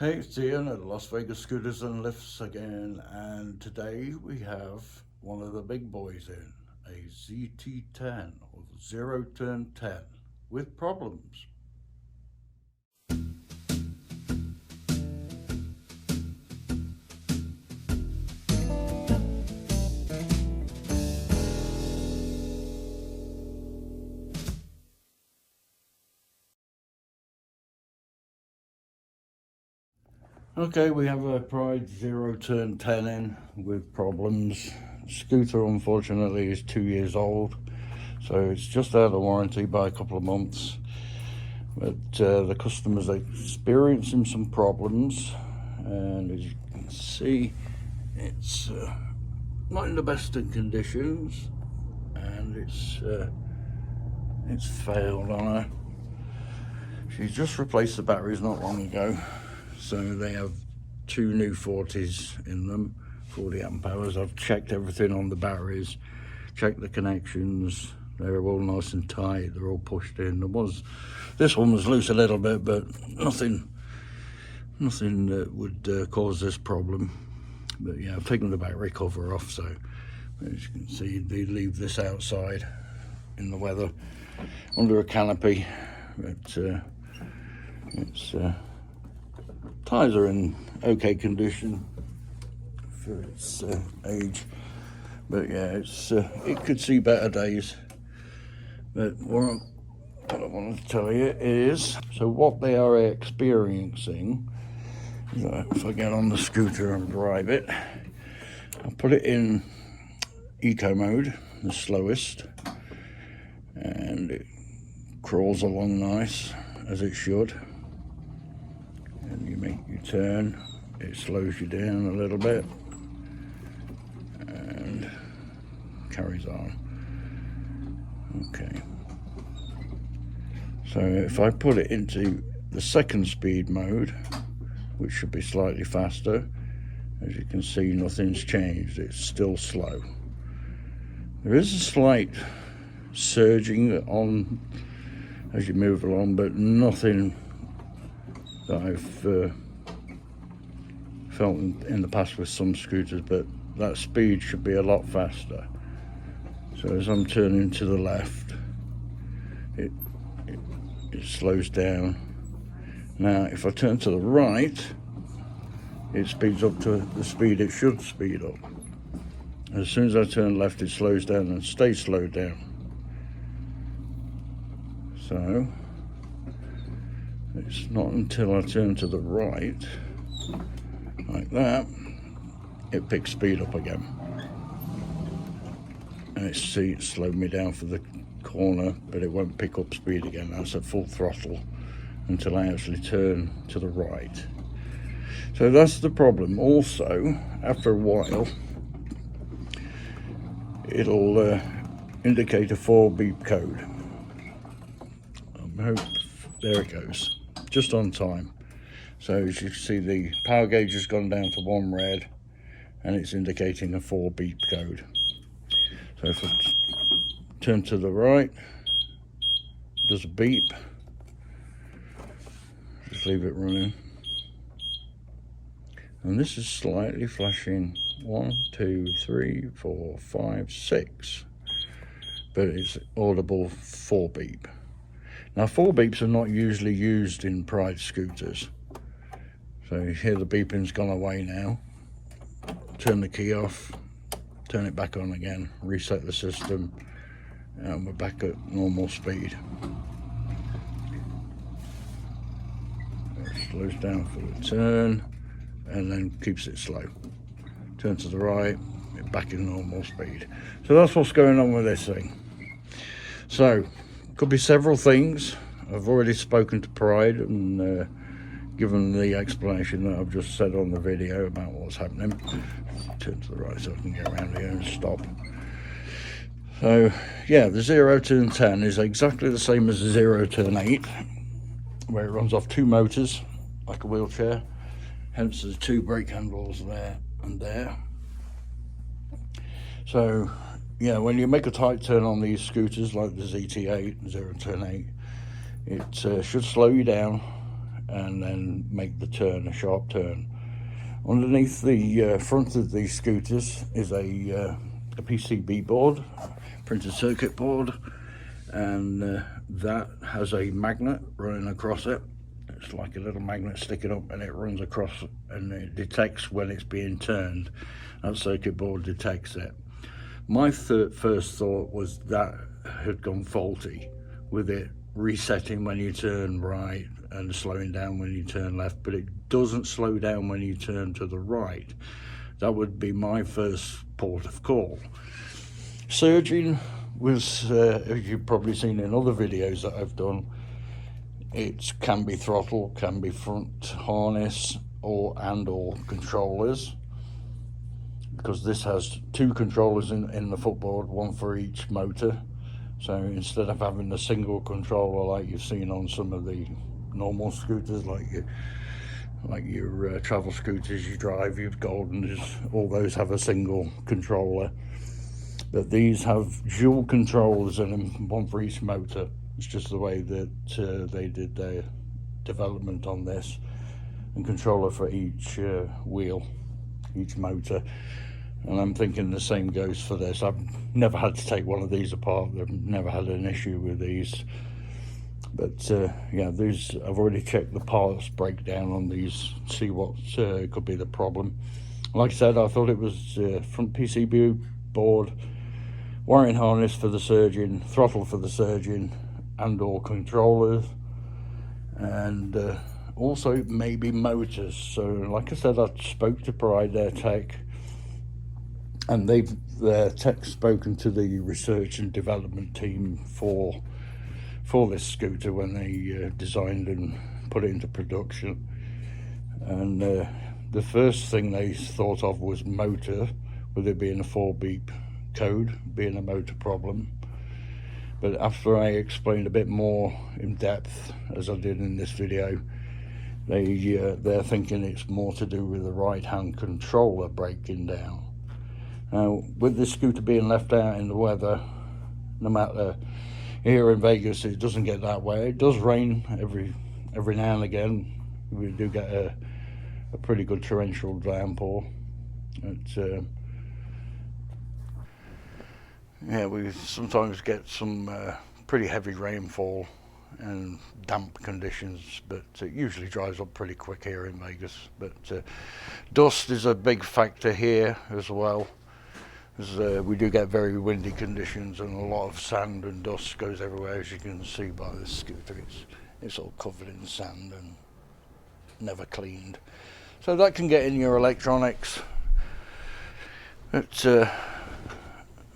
Hey, it's Ian at Las Vegas Scooters and Lifts again, and today we have one of the big boys in, a ZT10 or Zero Turn 10 with problems. Okay, we have a Pride Zero Turn 10 in with problems. Scooter unfortunately is 2 years old, so it's just out of warranty by a couple of months. But the customer's experiencing some problems, and as you can see, it's not in the best of conditions, and it's failed on her. She just replaced the batteries not long ago, so they have two new 40s in them, 40 amp hours. I've checked everything on the batteries, checked the connections. They're all nice and tight, they're all pushed in. This one was loose a little bit, but nothing that would cause this problem. But yeah, I've taken the battery cover off, so as you can see, they leave this outside in the weather under a canopy. But tires are in okay condition for its age. But yeah, it could see better days. But what I want to tell you is, so what they are experiencing, if I get on the scooter and drive it, I'll put it in eco mode, the slowest, and it crawls along nice, as it should. And you make your turn, it slows you down a little bit and carries on. Okay, so if I put it into the second speed mode, which should be slightly faster, as you can see, nothing's changed, it's still slow. There is a slight surging on as you move along, but nothing that I've felt in the past with some scooters, but that speed should be a lot faster. So as I'm turning to the left, it slows down. Now if I turn to the right, it speeds up to the speed it should speed up. As soon as I turn left, it slows down and stays slowed down. So it's not until I turn to the right, like that, it picks speed up again. And it slowed me down for the corner, but it won't pick up speed again. That's at full throttle until I actually turn to the right. So that's the problem. Also, after a while, it'll indicate a 4 beep code. I hope, there it goes, just on time. So as you can see, the power gauge has gone down to 1 red, and it's indicating a 4 beep code. So if I turn to the right, it does a beep. Just leave it running. And this is slightly flashing 1, 2, 3, 4, 5, 6. But it's audible 4 beep. Now 4 beeps are not usually used in Pride scooters. So you hear the beeping's gone away now. Turn the key off, turn it back on again, reset the system, and we're back at normal speed. It slows down for the turn and then keeps it slow. Turn to the right, back in normal speed. So that's what's going on with this thing. So could be several things. I've already spoken to Pride and given the explanation that I've just said on the video about what's happening. Turn to the right so I can get around here and stop. So yeah, the Zero Turn 10 is exactly the same as the Zero Turn 8, where it runs off 2 motors like a wheelchair, hence the 2 brake handles there and there. So yeah, when you make a tight turn on these scooters like the ZT8 and Zero Turn 8, it should slow you down and then make the turn, a sharp turn. Underneath the front of these scooters is a PCB board, printed circuit board, and that has a magnet running across it. It's like a little magnet sticking up, and it runs across and it detects when it's being turned. That circuit board detects it. My first thought was that had gone faulty, with it resetting when you turn right and slowing down when you turn left, but it doesn't slow down when you turn to the right. That would be my first port of call. Surging was, as you've probably seen in other videos that I've done, it can be throttle, can be front harness, or controllers, because this has two controllers in the footboard, one for each motor. So instead of having a single controller like you've seen on some of the normal scooters, like your travel scooters you drive, your Goldens, all those have a single controller. But these have dual controllers in them, one for each motor. It's just the way that they did their development on this, and controller for each wheel, each motor. And I'm thinking the same goes for this. I've never had to take one of these apart. I've never had an issue with these. But yeah, these, I've already checked the parts breakdown on these, see what could be the problem. Like I said, I thought it was front PCB board, wiring harness for the surging, throttle for the surging, and/or controllers, and also maybe motors. So like I said, I spoke to Pride, their tech, and their tech spoken to the research and development team for this scooter when they designed and put it into production. And the first thing they thought of was motor, with it being a 4-beep code, being a motor problem. But after I explained a bit more in depth, as I did in this video, they're thinking it's more to do with the right-hand controller breaking down. Now, with this scooter being left out in the weather, no matter, here in Vegas it doesn't get that way. It does rain every now and again. We do get a pretty good torrential downpour. Yeah, we sometimes get some pretty heavy rainfall and damp conditions, but it usually dries up pretty quick here in Vegas. But dust is a big factor here as well, as we do get very windy conditions, and a lot of sand and dust goes everywhere, as you can see by this scooter. It's all covered in sand and never cleaned, so that can get in your electronics. It's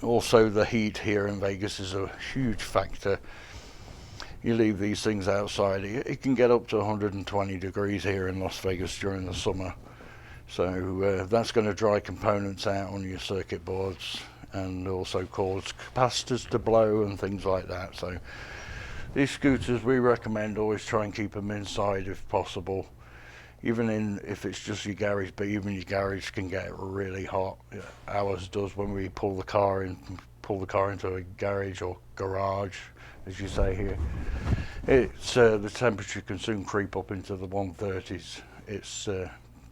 also, the heat here in Vegas is a huge factor. You leave these things outside, it can get up to 120 degrees here in Las Vegas during the summer. So that's going to dry components out on your circuit boards, and also cause capacitors to blow and things like that. So these scooters, we recommend always try and keep them inside if possible. Even if it's just your garage, but even your garage can get really hot. Ours does when we pull the car into a garage, or garage, as you say here. It's the temperature can soon creep up into the 130s. It's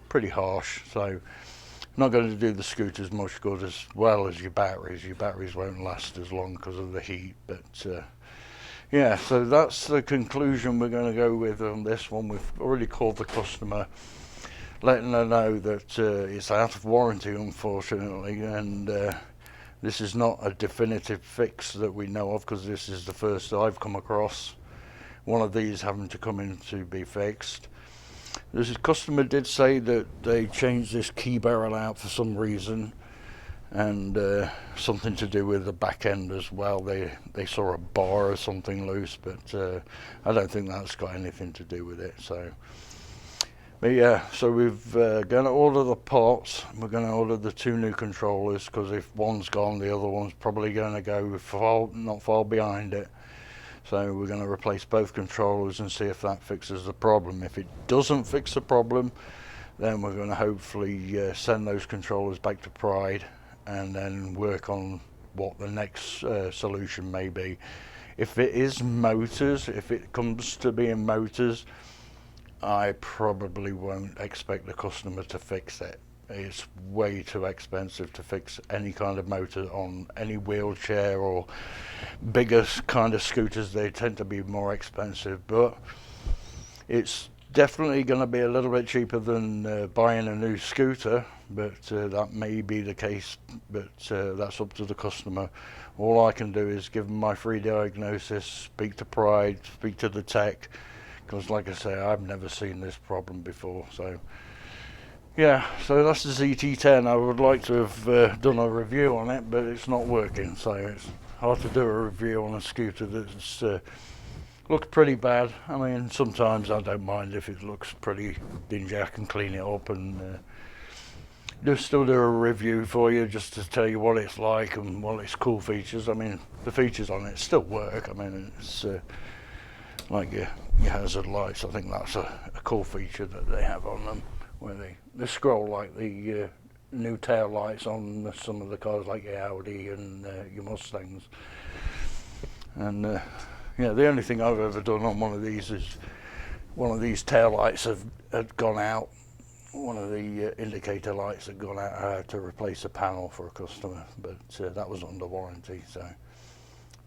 pretty harsh, so not going to do the scooters much good, as well as your batteries. Your batteries won't last as long because of the heat. But yeah, so that's the conclusion we're going to go with on this one. We've already called the customer, letting her know that it's out of warranty, unfortunately, and this is not a definitive fix that we know of, because this is the first I've come across one of these having to come in to be fixed. This customer did say that they changed this key barrel out for some reason, and something to do with the back end as well. They saw a bar or something loose, but I don't think that's got anything to do with it. So, but yeah, so we've going to order the parts. We're going to order the 2 new controllers, because if one's gone, the other one's probably going to go not far behind it. So we're going to replace both controllers and see if that fixes the problem. If it doesn't fix the problem, then we're going to hopefully send those controllers back to Pride, and then work on what the next solution may be. If it is motors, if it comes to being motors, I probably won't expect the customer to fix it. It's way too expensive to fix any kind of motor on any wheelchair or bigger kind of scooters. They tend to be more expensive, but it's definitely going to be a little bit cheaper than buying a new scooter, but that may be the case, but that's up to the customer. All I can do is give them my free diagnosis, speak to Pride, speak to the tech, because like I say, I've never seen this problem before. So yeah, so that's the ZT10. I would like to have done a review on it, but it's not working, so it's hard to do a review on a scooter that's looks pretty bad. I mean, sometimes I don't mind if it looks pretty dingy. I can clean it up and still do a review for you, just to tell you what it's like and what its cool features. I mean, the features on it still work. I mean, it's like your hazard lights. I think that's a cool feature that they have on them, where they scroll like the new tail lights on some of the cars, like your Audi and your Mustangs. And yeah, the only thing I've ever done on one of these is one of these tail lights had gone out. One of the indicator lights had gone out. I had to replace a panel for a customer, but that was under warranty. So,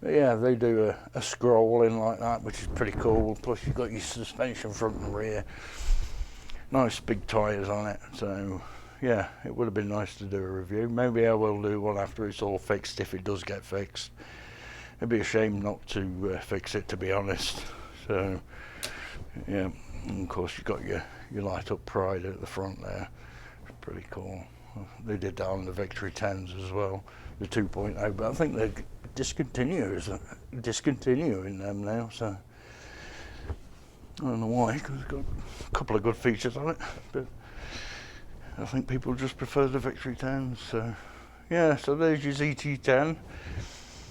but yeah, they do a scrolling like that, which is pretty cool. Plus, you've got your suspension front and rear. Nice big tyres on it. So, yeah, it would have been nice to do a review. Maybe I will do one after it's all fixed, if it does get fixed. It'd be a shame not to fix it, to be honest. So, yeah, and of course you've got your light up Pride at the front there. It's pretty cool. They did that on the Victory 10s as well, the 2.0, but I think they're discontinuing them now, so I don't know why, because it's got a couple of good features on it, but I think people just prefer the Victory 10s. So yeah, so there's your ZT10.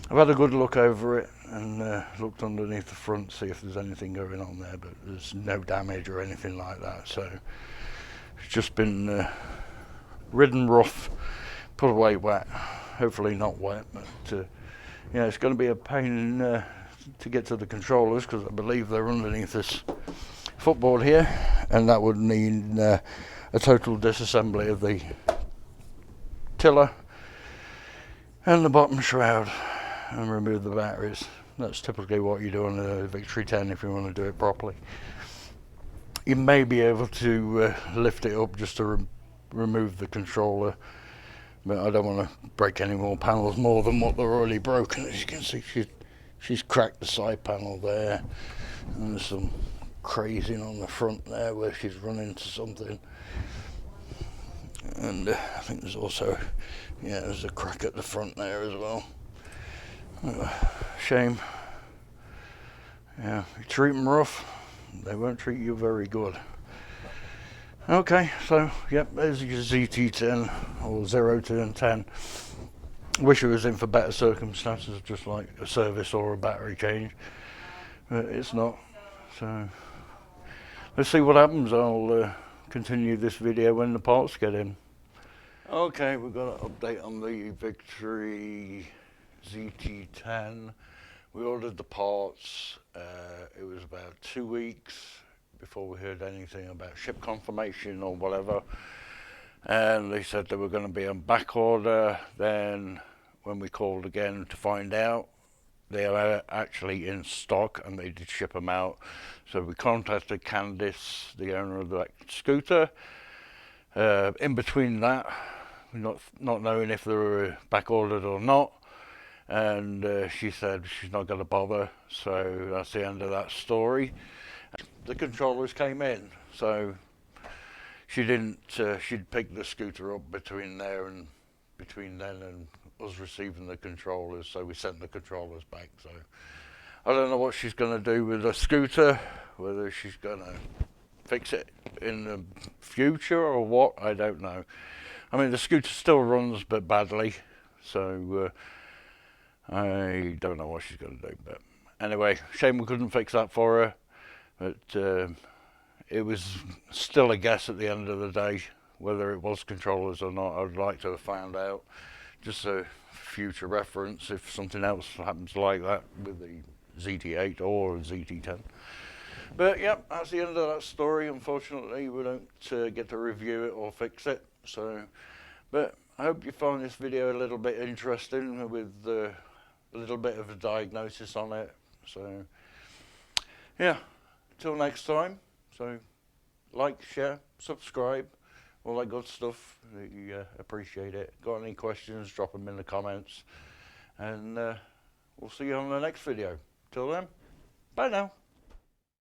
I've had a good look over it and looked underneath the front, see if there's anything going on there, but there's no damage or anything like that. So it's just been ridden rough, put away wet, hopefully not wet, but yeah, it's going to be a pain to get to the controllers, because I believe they're underneath this footboard here, and that would mean a total disassembly of the tiller and the bottom shroud, and remove the batteries. That's typically what you do on a Victory 10 if you want to do it properly. You may be able to lift it up just to remove the controller, but I don't want to break any more panels more than what they're already broken. As you can see, she's cracked the side panel there, and there's some crazing on the front there where she's run into something. And I think there's also, yeah, there's a crack at the front there as well. Shame. Yeah, you treat them rough, they won't treat you very good. Okay, so yep, there's your ZT10 or 0 to 10. Wish it was in for better circumstances, just like a service or a battery change, but it's not. So let's see what happens. I'll continue this video when the parts get in. Okay, we've got an update on the Victory ZT10. We ordered the parts. It was about 2 weeks before we heard anything about ship confirmation or whatever, and they said they were going to be on back order. Then when we called again to find out, they are actually in stock and they did ship them out. So we contacted Candice, the owner of the scooter. In between that, not knowing if they were back ordered or not, and she said she's not going to bother. So that's the end of that story. The controllers came in, so she didn't. She'd picked the scooter up between then and us receiving the controllers. So we sent the controllers back. So I don't know what she's going to do with the scooter. Whether she's going to fix it in the future or what, I don't know. I mean, the scooter still runs, but badly. So I don't know what she's going to do. But anyway, shame we couldn't fix that for her. But it was still a guess at the end of the day whether it was controllers or not. I'd like to have found out, just a future reference, if something else happens like that with the ZT8 or ZT10. But yep, that's the end of that story. Unfortunately, we don't get to review it or fix it. So, but I hope you found this video a little bit interesting with a little bit of a diagnosis on it. So, yeah, till next time. So, like, share, subscribe, all that good stuff. We appreciate it. Got any questions, drop them in the comments. And we'll see you on the next video. Till then, bye now.